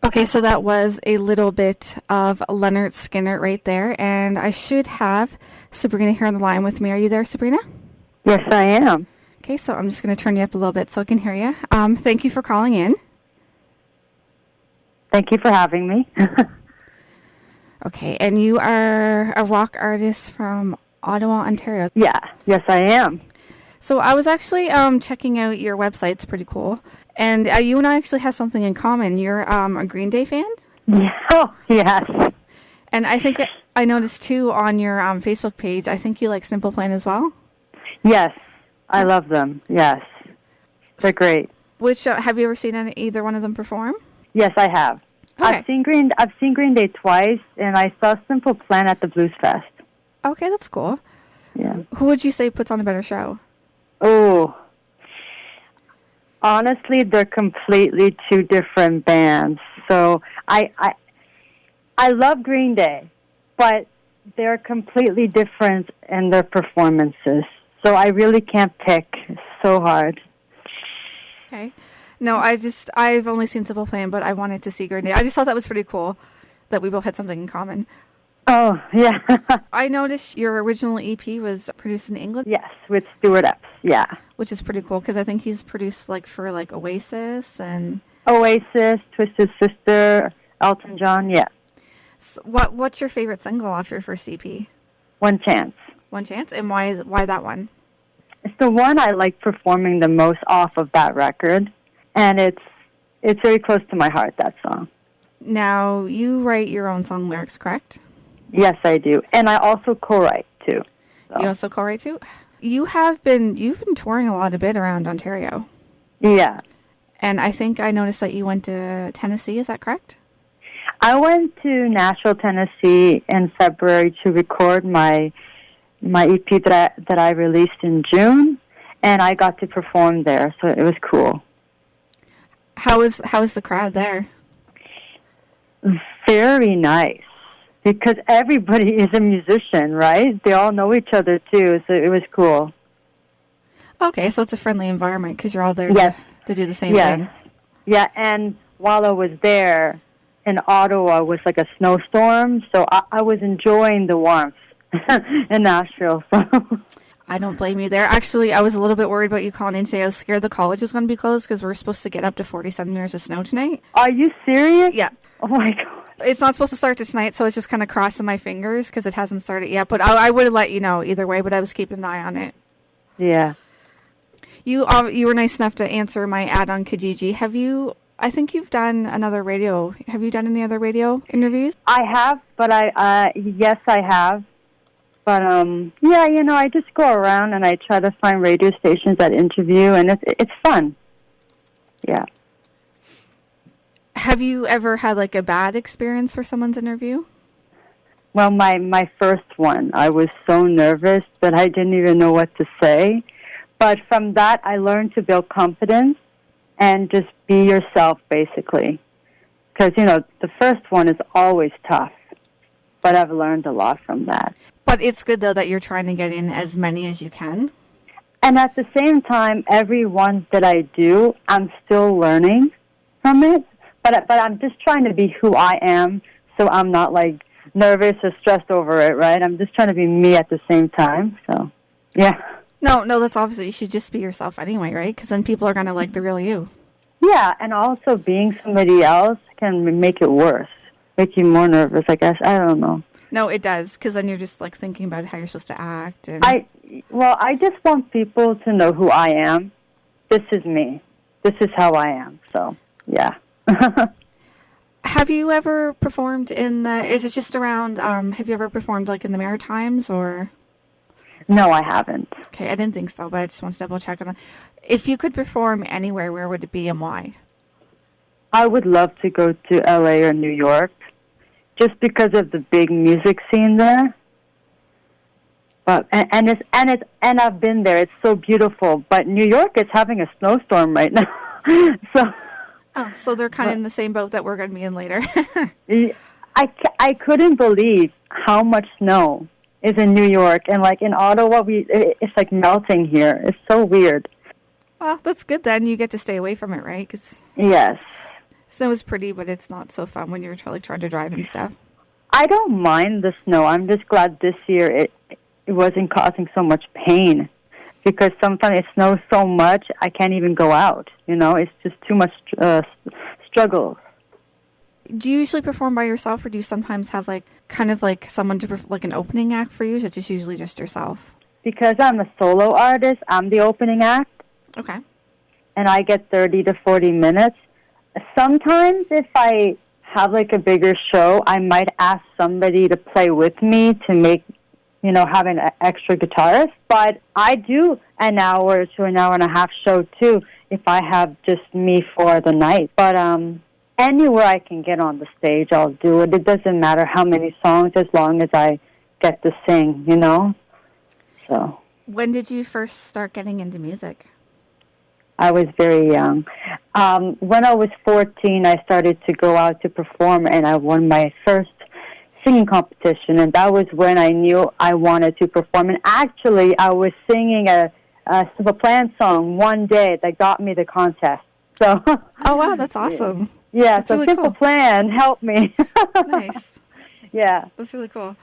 Okay, so that was a little bit of Leonard Skinner right there, and I should have Sabrina here on the line with me. Are you there, Sabrina? Yes, I am. Okay, so I'm just going to turn you up a little bit so I can hear you. Thank you for calling in. Thank you for having me. Okay, and you are a rock artist from Ottawa, Ontario. Yeah, yes, I am. So I was actually checking out your website. It's pretty cool. And you and I actually have something in common. You're a Green Day fan? Yeah. Oh, yes. And I think I noticed, too, on your Facebook page, I think you like Simple Plan as well? Yes, I love them. Yes. They're great. Which, have you ever seen either one of them perform? Yes, I have. Okay. I've seen Green Day twice, and I saw Simple Plan at the Blues Fest. Okay, that's cool. Yeah. Who would you say puts on a better show? Oh, honestly, they're completely two different bands. So I love Green Day, but they're completely different in their performances. So I really can't pick. It's so hard. Okay. No, I've only seen Simple Plan, but I wanted to see Green Day. I just thought that was pretty cool that we both had something in common. Oh, yeah. I noticed your original EP was produced in England. Yes, with Stuart Epps, yeah. Which is pretty cool because I think he's produced for Oasis and... Oasis, Twisted Sister, Elton John, yeah. So what's your favorite single off your first EP? One Chance. One Chance? And why that one? It's the one I like performing the most off of that record, and it's very close to my heart, that song. Now, you write your own song lyrics, correct? Yes, I do. And I also co-write, too. So. You also co-write, too? You've been touring a lot a bit around Ontario. Yeah. And I think I noticed that you went to Tennessee, is that correct? I went to Nashville, Tennessee in February to record my EP that I released in June, and I got to perform there, so it was cool. How was the crowd there? Very nice. Because everybody is a musician, right? They all know each other, too, so it was cool. Okay, so it's a friendly environment because you're all there to do the same thing. Yeah, and while I was there, in Ottawa was like a snowstorm, so I was enjoying the warmth in Nashville. So. I don't blame you there. Actually, I was a little bit worried about you calling in today. I was scared the college was going to be closed because we're supposed to get up to 40 centimeters of snow tonight. Are you serious? Yeah. Oh, my God. It's not supposed to start to tonight, so it's just kind of crossing my fingers because it hasn't started yet. But I would have let you know either way, but I was keeping an eye on it. Yeah. You were nice enough to answer my ad on Kijiji. I think you've done another radio. Have you done any other radio interviews? I have, but yes, I have. But, yeah, I just go around and I try to find radio stations that interview, and it's fun. Yeah. Have you ever had, a bad experience for someone's interview? Well, my first one, I was so nervous that I didn't even know what to say. But from that, I learned to build confidence and just be yourself, basically. Because, the first one is always tough. But I've learned a lot from that. But it's good, though, that you're trying to get in as many as you can. And at the same time, every one that I do, I'm still learning from it. But I'm just trying to be who I am, so I'm not, nervous or stressed over it, right? I'm just trying to be me at the same time, so, yeah. No, that's obviously, you should just be yourself anyway, right? Because then people are going to like the real you. Yeah, and also being somebody else can make it worse, make you more nervous, I guess. I don't know. No, it does, because then you're just, thinking about how you're supposed to act. And I just want people to know who I am. This is me. This is how I am, so, yeah. Have you ever performed is it just around, have you ever performed, in the Maritimes, or? No, I haven't. Okay, I didn't think so, but I just want to double check on that. If you could perform anywhere, where would it be and why? I would love to go to LA or New York, just because of the big music scene there. But and I've been there. It's so beautiful. But New York is having a snowstorm right now, so. Oh, so they're kind of in the same boat that we're going to be in later. I couldn't believe how much snow is in New York, and in Ottawa, it's melting here. It's so weird. Well, that's good then. You get to stay away from it, right? Yes. Snow is pretty, but it's not so fun when you're trying to drive and stuff. I don't mind the snow. I'm just glad this year it wasn't causing so much pain, because sometimes it snows so much I can't even go out. It's just too much struggle. Do you usually perform by yourself, or do you sometimes have someone to like an opening act for you? Or is it just usually just yourself? Because I'm a solo artist, I'm the opening act. Okay. And I get 30 to 40 minutes. Sometimes if I have like a bigger show, I might ask somebody to play with me to make, have an extra guitarist. But I do an hour to an hour and a half show too if I have just me for the night. But anywhere I can get on the stage, I'll do it. It doesn't matter how many songs, as long as I get to sing, So. When did you first start getting into music? I was very young. When I was 14, I started to go out to perform, and I won my first singing competition, and that was when I knew I wanted to perform. And actually, I was singing a Simple Plan song one day that got me the contest. So. Oh, wow, that's awesome. Yeah, that's so really Simple cool. Plan helped me. Nice. Yeah. That's really cool.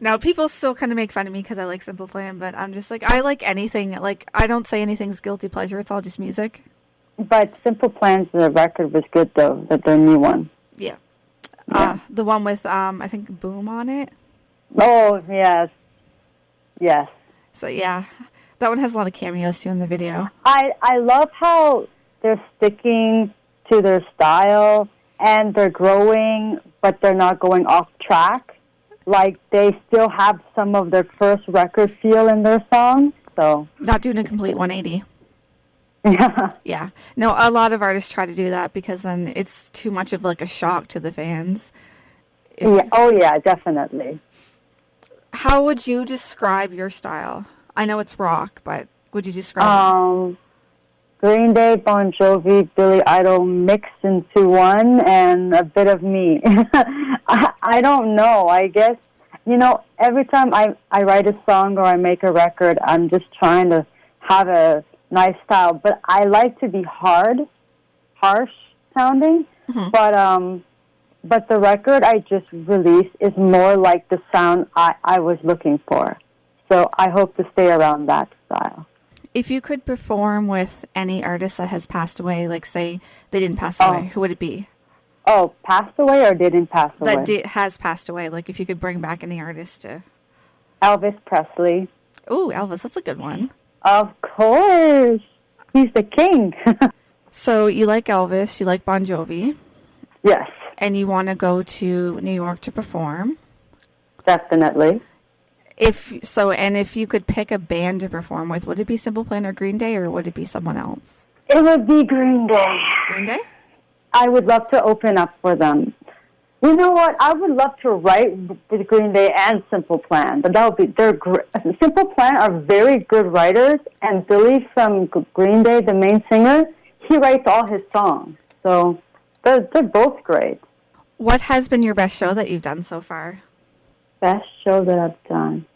Now, people still kind of make fun of me because I like Simple Plan, but I'm just like, I like anything. Like, I don't say anything's guilty pleasure. It's all just music. But Simple Plan's record was good, though, their new one. Yeah. Yeah. The one with, I think, Boom on it. Oh, yes. Yes. So, yeah. That one has a lot of cameos, too, in the video. I love how they're sticking to their style, and they're growing, but they're not going off track. Like, they still have some of their first record feel in their songs, so. Not doing a complete 180. Yeah. Yeah. No, a lot of artists try to do that because then it's too much of, like, a shock to the fans. Yeah. Oh, yeah, definitely. How would you describe your style? I know it's rock, but would you describe it? Green Day, Bon Jovi, Billy Idol mixed into one, and a bit of me. I don't know. I guess, every time I write a song or I make a record, I'm just trying to have a nice style. But I like to be harsh sounding. Mm-hmm. But the record I just released is more like the sound I was looking for. So I hope to stay around that style. If you could perform with any artist that has passed away, like say they didn't pass away, who would it be? Oh, passed away or didn't pass away? That has passed away. Like if you could bring back any artist to... Elvis Presley. Ooh, Elvis, that's a good one. Of course. He's the king. So you like Elvis, you like Bon Jovi. Yes. And you want to go to New York to perform. Definitely. If you could pick a band to perform with, would it be Simple Plan or Green Day, or would it be someone else? It would be Green Day. Green Day? I would love to open up for them. You know what? I would love to write with Green Day and Simple Plan, but they're great. Simple Plan are very good writers, and Billy from Green Day, the main singer, he writes all his songs. So they're both great. What has been your best show that you've done so far? Best show that I've done.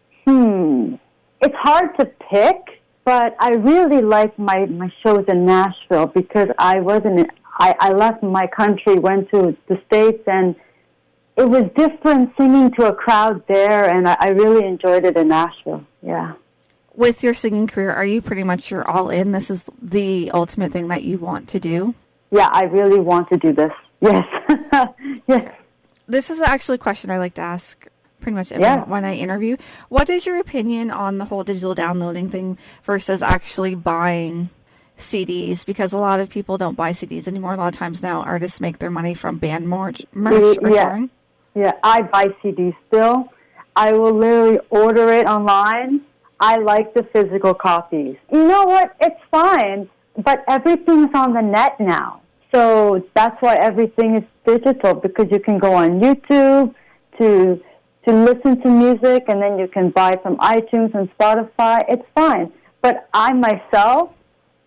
It's hard to pick, but I really like my shows in Nashville because I left my country, went to the States, and it was different singing to a crowd there, and I really enjoyed it in Nashville. Yeah. With your singing career, are you pretty much you're all in? This is the ultimate thing that you want to do? Yeah, I really want to do this. Yes. Yes. This is actually a question I like to ask pretty much everyone when I interview. What is your opinion on the whole digital downloading thing versus actually buying CDs? Because a lot of people don't buy CDs anymore. A lot of times now artists make their money from band merch or touring. Yeah, I buy CDs still. I will literally order it online. I like the physical copies. You know what? It's fine, but everything's on the net now. So that's why everything is digital, because you can go on YouTube to listen to music, and then you can buy from iTunes and Spotify. It's fine. But I myself,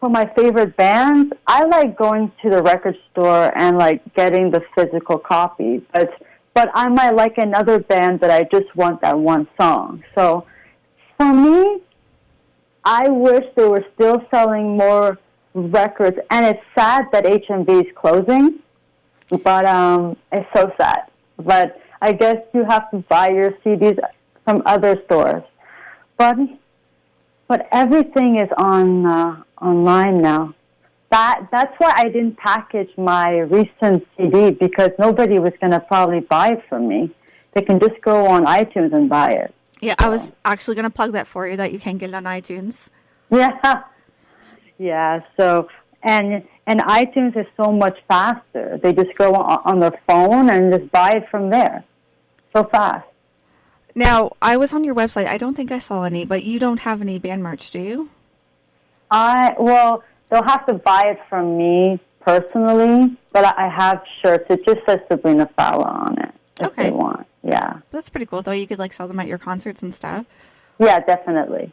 for my favorite bands, I like going to the record store and like getting the physical copy. But I might like another band that I just want that one song. So for me, I wish they were still selling more records. And it's sad that HMV is closing. But it's so sad. But I guess you have to buy your CDs from other stores. But everything is on online now. That's why I didn't package my recent CD, because nobody was going to probably buy it from me. They can just go on iTunes and buy it. Yeah, I was actually going to plug that for you, that you can get it on iTunes. Yeah. Yeah, so, and iTunes is so much faster. They just go on their phone and just buy it from there. So fast. Now, I was on your website. I don't think I saw any, but you don't have any band merch, do you? Well, they'll have to buy it from me personally, but I have shirts. It just says Sabrina Fallah on it if they want. Yeah. That's pretty cool, though. You could, sell them at your concerts and stuff. Yeah, definitely.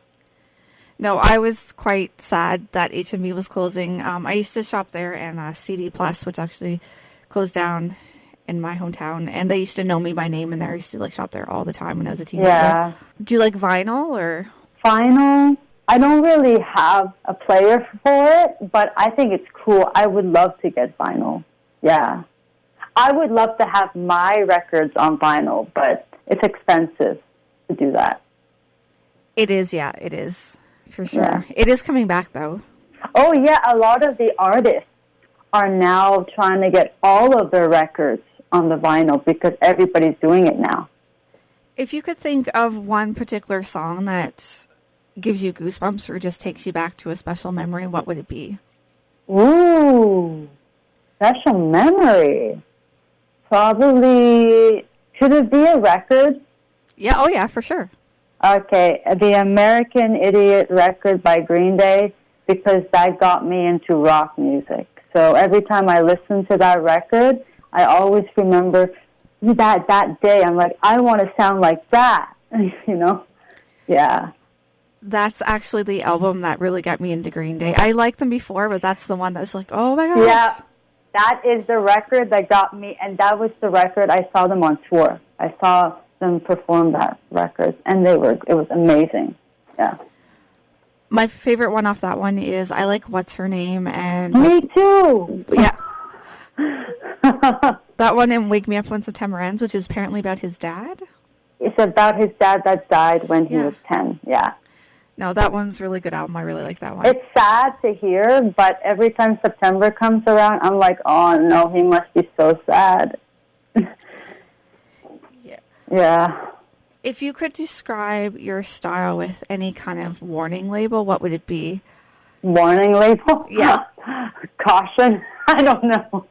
No, I was quite sad that HMV was closing. I used to shop there, and CD Plus, which actually closed down in my hometown, and they used to know me by name in there. I used to shop there all the time when I was a teenager. Yeah. Do you like vinyl or? Vinyl? I don't really have a player for it, but I think it's cool. I would love to get vinyl. Yeah. I would love to have my records on vinyl, but it's expensive to do that. It is, yeah, it is. For sure. Yeah. It is coming back, though. Oh, yeah. A lot of the artists are now trying to get all of their records on the vinyl because everybody's doing it now. If you could think of one particular song that gives you goosebumps or just takes you back to a special memory, what would it be? Ooh, special memory. Probably, could it be a record? Yeah, oh yeah, for sure. Okay, the American Idiot record by Green Day, because that got me into rock music. So every time I listen to that record, I always remember that day. I'm like, I want to sound like that, Yeah. That's actually the album that really got me into Green Day. I liked them before, but that's the one that was like, oh my gosh. Yeah, that is the record that got me, and that was the record I saw them on tour. I saw them perform that record, and it was amazing. Yeah. My favorite one off that one is I like What's Her Name, and me too. Yeah. That one and Wake Me Up When September Ends, which is apparently about his dad. It's about his dad that died when he was 10. Yeah. No, that one's a really good album. I really like that one. It's sad to hear, but every time September comes around, I'm like, oh no, he must be so sad. Yeah. Yeah. If you could describe your style with any kind of warning label, what would it be? Warning label? Yeah. Caution? I don't know.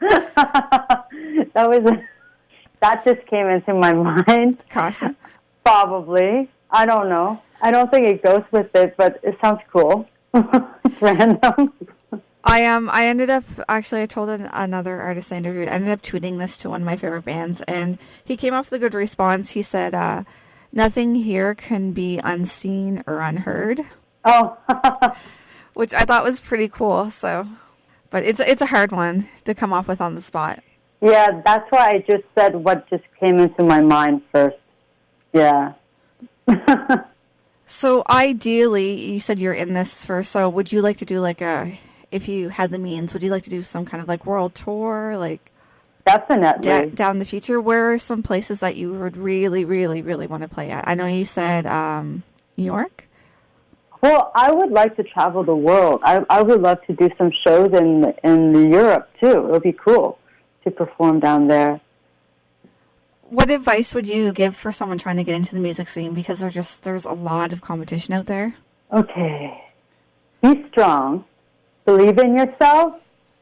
That just came into my mind. Caution? Probably. I don't know. I don't think it goes with it, but it sounds cool. It's random. I ended up, actually, I told another artist I interviewed, I ended up tweeting this to one of my favorite bands, and he came up with a good response. He said, nothing here can be unseen or unheard. Oh. Which I thought was pretty cool, so. But it's a hard one to come up with on the spot. Yeah, that's why I just said what just came into my mind first. Yeah. So ideally, you said you're in this so would you like to do if you had the means, would you like to do some kind of world tour, Definitely. Down the future? Where are some places that you would really, really, really want to play at? I know you said New York. Well, I would like to travel the world. I would love to do some shows in Europe too. It would be cool to perform down there. What advice would you give for someone trying to get into the music scene? Because there's a lot of competition out there. Okay. Be strong. Believe in yourself.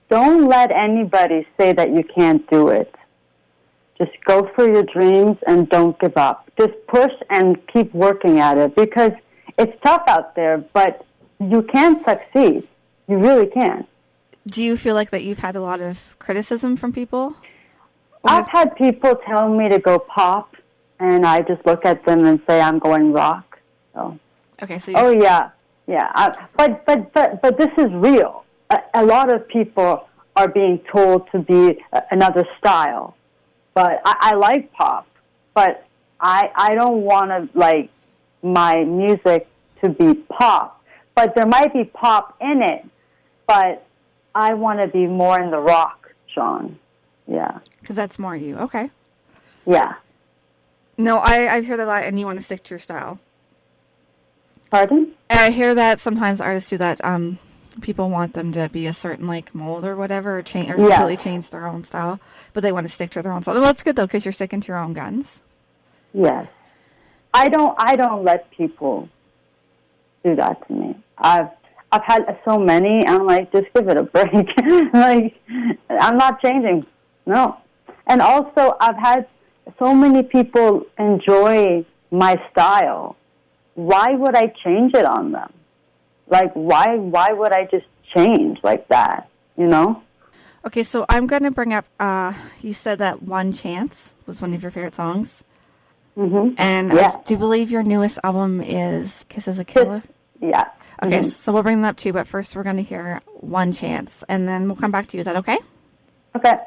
Don't let anybody say that you can't do it. Just go for your dreams and don't give up. Just push and keep working at it, because it's tough out there, but you can succeed. You really can. Do you feel like that you've had a lot of criticism from people? I've had people tell me to go pop, and I just look at them and say I'm going rock. So. Okay, so. Oh yeah. But this is real. A lot of people are being told to be another style, but I like pop. But I don't want to my music to be pop. But there might be pop in it, but I want to be more in the rock genre. Yeah. Because that's more you. Okay. Yeah. No, I hear that a lot, and you want to stick to your style. Pardon? I hear that sometimes artists do that. People want them to be a certain like mold or whatever, or change or completely change their own style, but they want to stick to their own style. Well, that's good though, because you're sticking to your own guns. Yes. I don't let people do that to me. I've had so many. I'm like, just give it a break. Like, I'm not changing. No. And also, I've had so many people enjoy my style. Why would I change it on them? Like, why would I just change like that, you know? Okay, so I'm going to bring up, you said that One Chance was one of your favorite songs. Mm-hmm. And I do believe your newest album is Kiss as a Killer? Yeah. Okay, so we'll bring that up too, but first we're going to hear One Chance, and then we'll come back to you. Is that okay? Okay.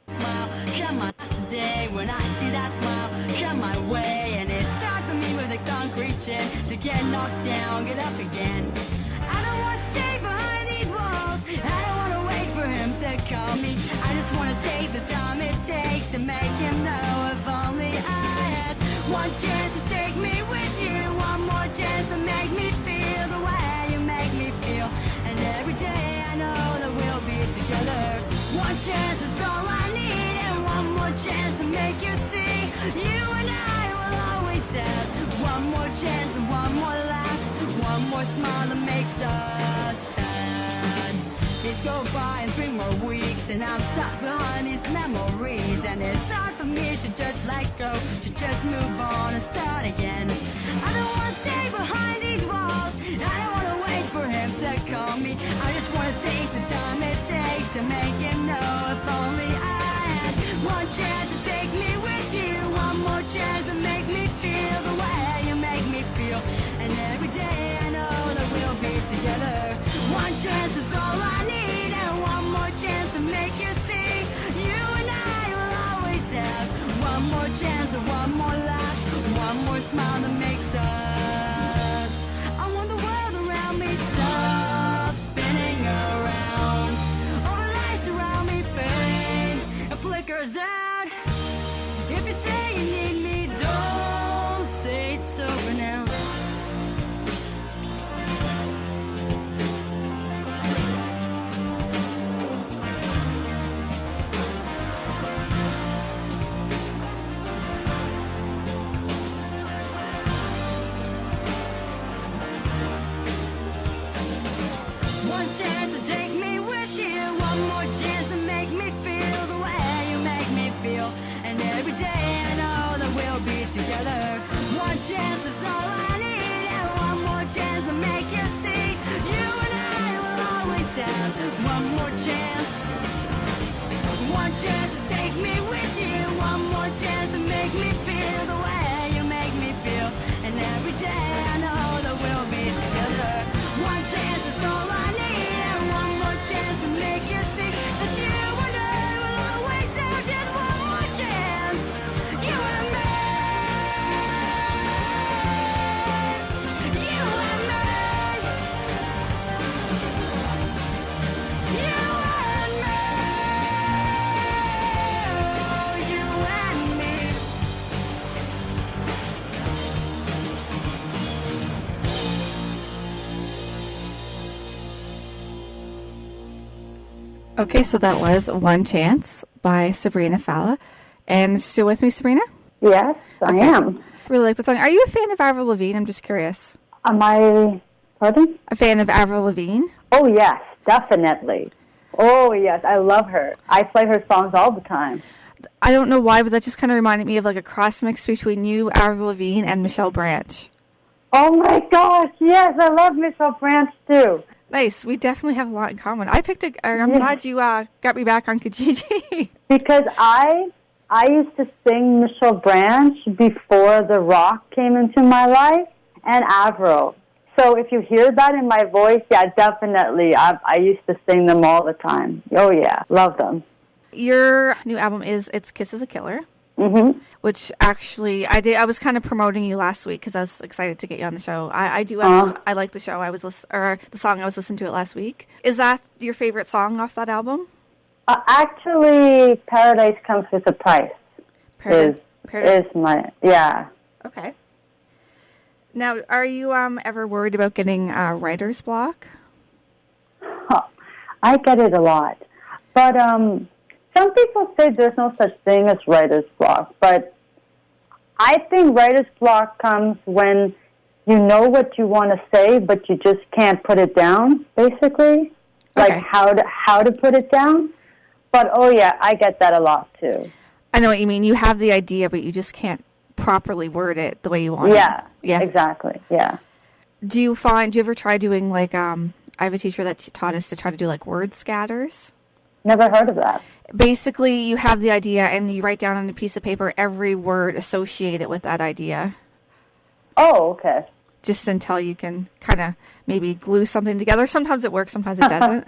Smile, come on, that's the day when I see that smile come my way, and it's time for me with a concrete chin to get knocked down, get up again. I don't want to stay behind these walls, I don't want to wait for him to call me, I just want to take the time it takes to make him know. If only I had one chance to take me with you, one more chance to make me feel the way you make me feel, and every day I know that we'll be together. One chance is all I need, and one more chance to make you see. You and I will always have one more chance and one more laugh, one more smile that makes us sad. Days go by and 3 more weeks, and I'm stuck behind these memories, and it's hard for me to just let go, to just move on and start again. I don't want to stay behind these walls, I don't want to wait for him to call me, I just want to take the time it takes to make him know. If only I had one chance to take me with you, one more chance to make me feel the way you make me feel, and every day I know that we'll be together. One chance is all I need, and one more chance to make you see. You and I will always have one more chance and one more laugh, one more smile that makes us. I want the world around me stop spinning around, all the lights around me fade and flickers out. If you say you need me, don't say it's over now. One chance to take me with you, one more chance to make me feel the way you make me feel, and every day I know that we'll be together. One chance is all I need, and one more chance to make you see. You and I will always have one more chance. One chance to take me with you, one more chance to make me feel the way you make me feel, and every day I know that we'll be together. One chance is all I need, and one more chance to make you see that you and I will always have just one more chance. You and me. You and me. You and me. You and me. Okay, so that was One Chance by Sabrina Fallah. And still with me, Sabrina? Yes, I am. Really like the song. Are you a fan of Avril Lavigne? I'm just curious. Am I, pardon? A fan of Avril Lavigne? Oh, yes, definitely. Oh, yes, I love her. I play her songs all the time. I don't know why, but that just kind of reminded me of like a cross mix between you, Avril Lavigne, and Michelle Branch. Oh, my gosh, yes, I love Michelle Branch, too. Nice. We definitely have a lot in common. I'm glad you got me back on Kijiji. Because I used to sing Michelle Branch before the rock came into my life, and Avril. So if you hear that in my voice, yeah, definitely. I used to sing them all the time. Oh, yeah. Love them. Your new album is It's Kiss as a Killer. Mm-hmm. Which actually I was kind of promoting you last week because I was excited to get you on the show. I like the show. The song I was listening to it last week. Is that your favorite song off that album? Actually, Paradise Comes with a Price. Paradise? Is my, yeah. Okay. Now, are you ever worried about getting writer's block? I get it a lot. But some people say there's no such thing as writer's block. But I think writer's block comes when you know what you want to say, but you just can't put it down, basically. Like how to put it down. But, oh, yeah, I get that a lot, too. I know what you mean. You have the idea, but you just can't properly word it the way you want it. Yeah, exactly, yeah. Do you ever try doing, like, I have a teacher that taught us to try to do, like, word scatters? Never heard of that. Basically, you have the idea, and you write down on a piece of paper every word associated with that idea. Oh, okay. Just until you can kind of maybe glue something together. Sometimes it works, sometimes it doesn't.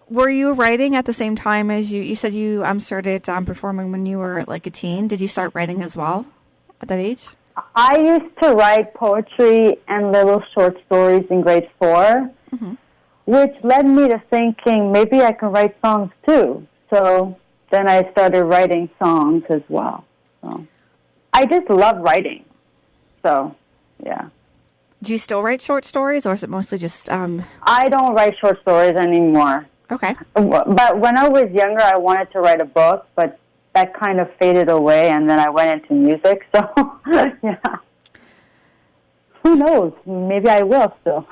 Were you writing at the same time as you said you started performing when you were like a teen? Did you start writing as well at that age? I used to write poetry and little short stories in grade 4, which led me to thinking maybe I can write songs too. So then I started writing songs as well. So I just love writing. So, yeah. Do you still write short stories, or is it mostly just... I don't write short stories anymore. Okay. But when I was younger, I wanted to write a book, but that kind of faded away, and then I went into music, so, yeah. Who knows? Maybe I will still.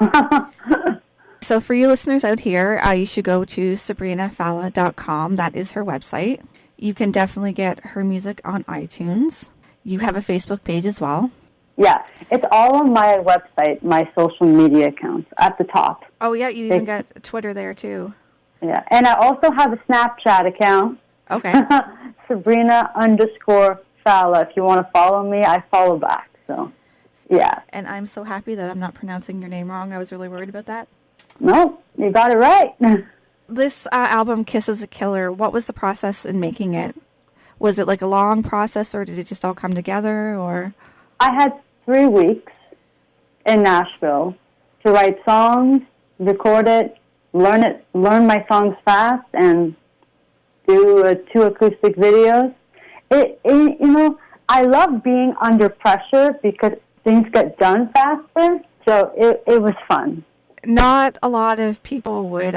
So for you listeners out here, you should go to sabrinafallah.com. That is her website. You can definitely get her music on iTunes. You have a Facebook page as well. Yeah, it's all on my website, my social media accounts, at the top. Oh, yeah, you even got Twitter there, too. Yeah, and I also have a Snapchat account. Okay. Sabrina_Fallah. If you want to follow me, I follow back. So, yeah. And I'm so happy that I'm not pronouncing your name wrong. I was really worried about that. No, you got it right. This album, Kiss is a Killer, what was the process in making it? Was it like a long process, or did it just all come together, or? I had 3 weeks in Nashville to write songs, record it, learn my songs fast, and do 2 acoustic videos. I love being under pressure because things get done faster, so it was fun. Not a lot of people would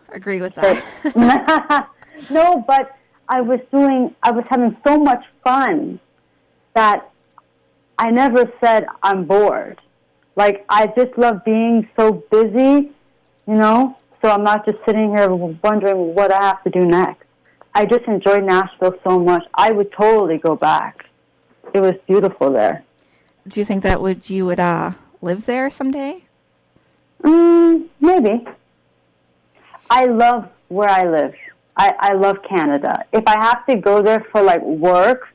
agree with that. No, but I was having so much fun that I never said I'm bored. Like, I just love being so busy, so I'm not just sitting here wondering what I have to do next. I just enjoyed Nashville so much. I would totally go back. It was beautiful there. Do you think that you would live there someday? Maybe. I love where I live. I love Canada. If I have to go there for, like, work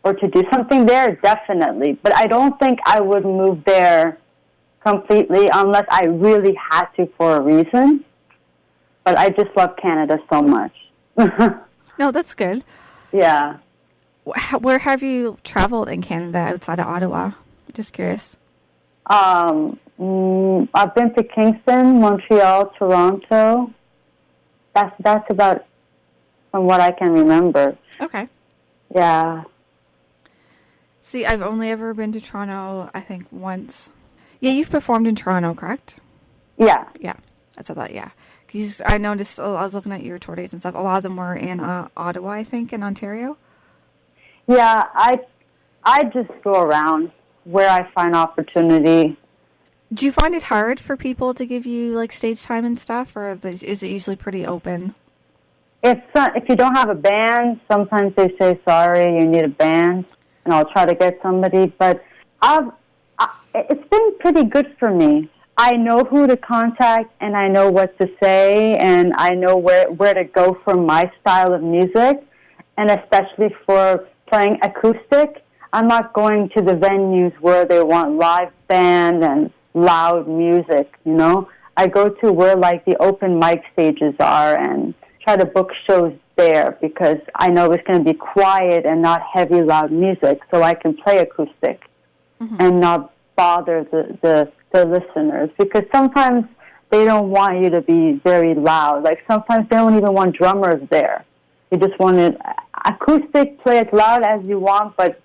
or to do something there, definitely. But I don't think I would move there completely unless I really had to for a reason. But I just love Canada so much. No, that's good. Yeah. Where have you traveled in Canada outside of Ottawa? Just curious. I've been to Kingston, Montreal, Toronto. That's about from what I can remember. Okay. Yeah. See, I've only ever been to Toronto, I think, once. Yeah, you've performed in Toronto, correct? Yeah. Yeah, that's what I thought, yeah. Cause I noticed, I was looking at your tour dates and stuff, a lot of them were in Ottawa, I think, in Ontario. Yeah, I just go around where I find opportunity. Do you find it hard for people to give you, like, stage time and stuff, or is it usually pretty open? If you don't have a band, sometimes they say, sorry, you need a band, and I'll try to get somebody. But it's been pretty good for me. I know who to contact, and I know what to say, and I know where to go for my style of music, and especially for playing acoustic. I'm not going to the venues where they want live band and loud music, I go to where, like, the open mic stages are and try to book shows there because I know it's going to be quiet and not heavy, loud music, so I can play acoustic and not bother the listeners. Because sometimes they don't want you to be very loud. Like sometimes they don't even want drummers there. They just want it acoustic, play as loud as you want, but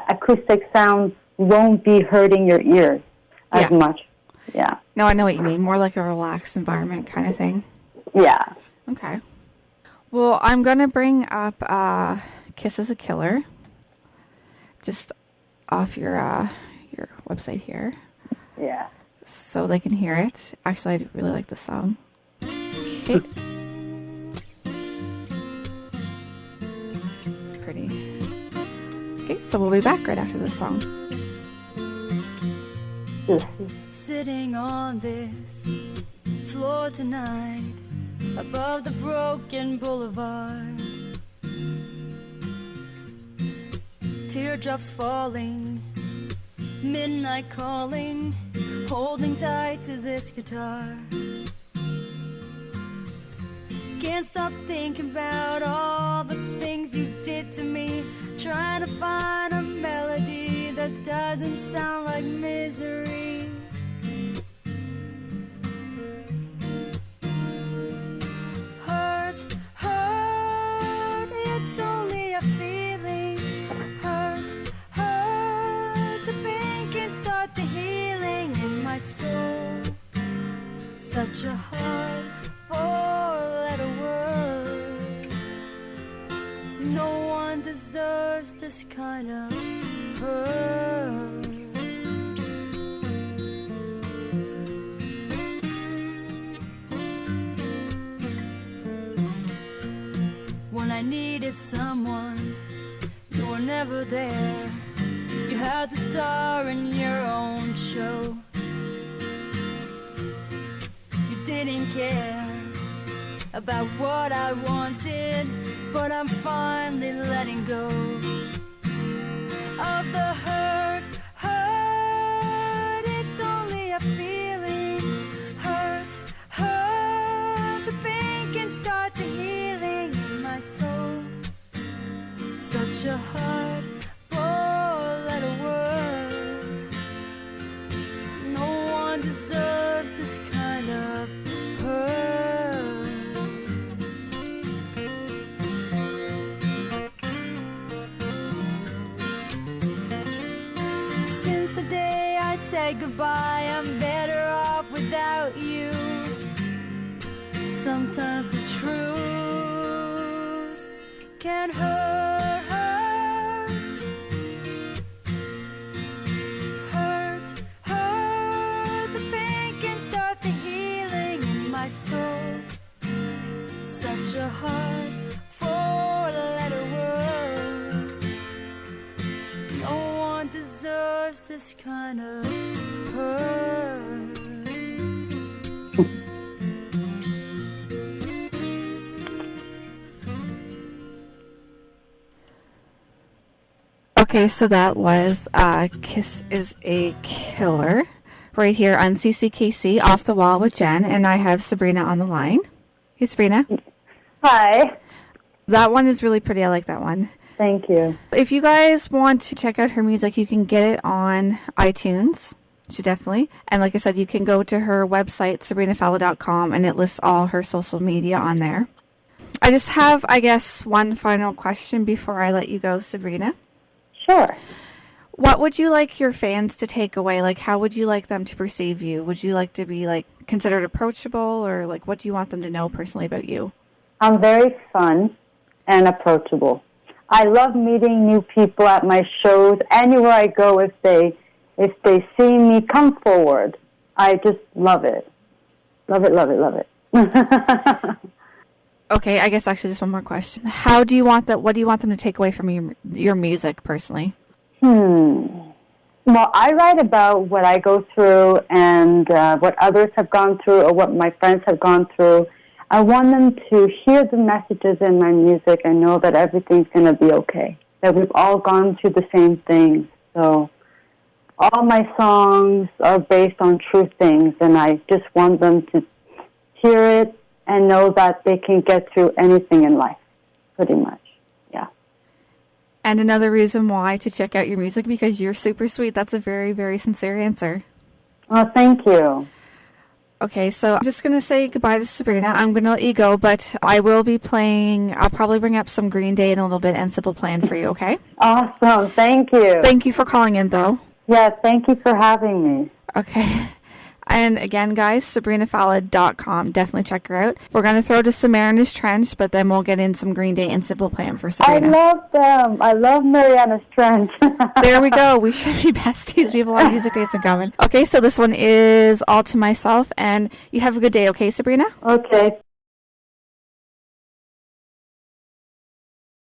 acoustic sounds won't be hurting your ears as much. Yeah. No, I know what you mean. More like a relaxed environment kind of thing. Yeah. Okay. Well, I'm going to bring up Kiss is a Killer just off your website here. Yeah. So they can hear it. Actually, I really like the song. Okay. It's pretty. Okay, so we'll be back right after this song. Sitting on this floor tonight, above the broken boulevard, teardrops falling, midnight calling, holding tight to this guitar. Can't stop thinking about all the things you did to me, trying to find a melody that doesn't sound like misery. Hurt, hurt, it's only a feeling. Hurt, hurt, the pain can start the healing in my soul. Such a hard four-letter word. No one deserves this kind of hurt. When I needed someone, you were never there. You had to star in your own show. You didn't care about what I wanted, but I'm finally letting go of the hurt, hurt, it's only a feeling. Hurt, hurt, the pain can start the healing in my soul. Such a hard four-letter word. No one deserves this kind of hurt. Since the day I said goodbye, I'm better off without you. Sometimes the truth can hurt. Hurt, hurt, the pain can start the healing in my soul. Such a hard four-letter word. No one deserves this kind of hurt. Okay, so that was Kiss is a Killer right here on CCKC Off the Wall with Jen, and I have Sabrina on the line. Hey, Sabrina. Hi. That one is really pretty. I like that one. Thank you. If you guys want to check out her music, you can get it on iTunes. Definitely. And like I said, you can go to her website, sabrinafallah.com, and it lists all her social media on there. I just have, I guess, one final question before I let you go, Sabrina. Sure. What would you like your fans to take away? Like, how would you like them to perceive you? Would you like to be, like, considered approachable? Or, like, what do you want them to know personally about you? I'm very fun and approachable. I love meeting new people at my shows. Anywhere I go, if they see me, come forward. I just love it. Love it, love it, love it. Okay, I guess actually just one more question. What do you want them to take away from your music personally? Well, I write about what I go through and what others have gone through or what my friends have gone through. I want them to hear the messages in my music and know that everything's going to be okay, that we've all gone through the same things. So all my songs are based on true things, and I just want them to hear it and know that they can get through anything in life, pretty much. Yeah. And another reason why to check out your music, because you're super sweet. That's a very, very sincere answer. Oh, thank you. Okay, so I'm just going to say goodbye to Sabrina. I'm going to let you go, but I will be playing, I'll probably bring up some Green Day in a little bit and Simple Plan for you, okay? Awesome. Thank you. Thank you for calling in, though. Yeah, thank you for having me. Okay. And again, guys, SabrinaFallah.com. Definitely check her out. We're going to throw to Samarina's Trench, but then we'll get in some Green Day and Simple Plan for Sabrina. I love them. I love Mariana's Trench. There we go. We should be besties. We have a lot of music taste in common. Okay, so this one is All to Myself, and you have a good day, okay, Sabrina? Okay.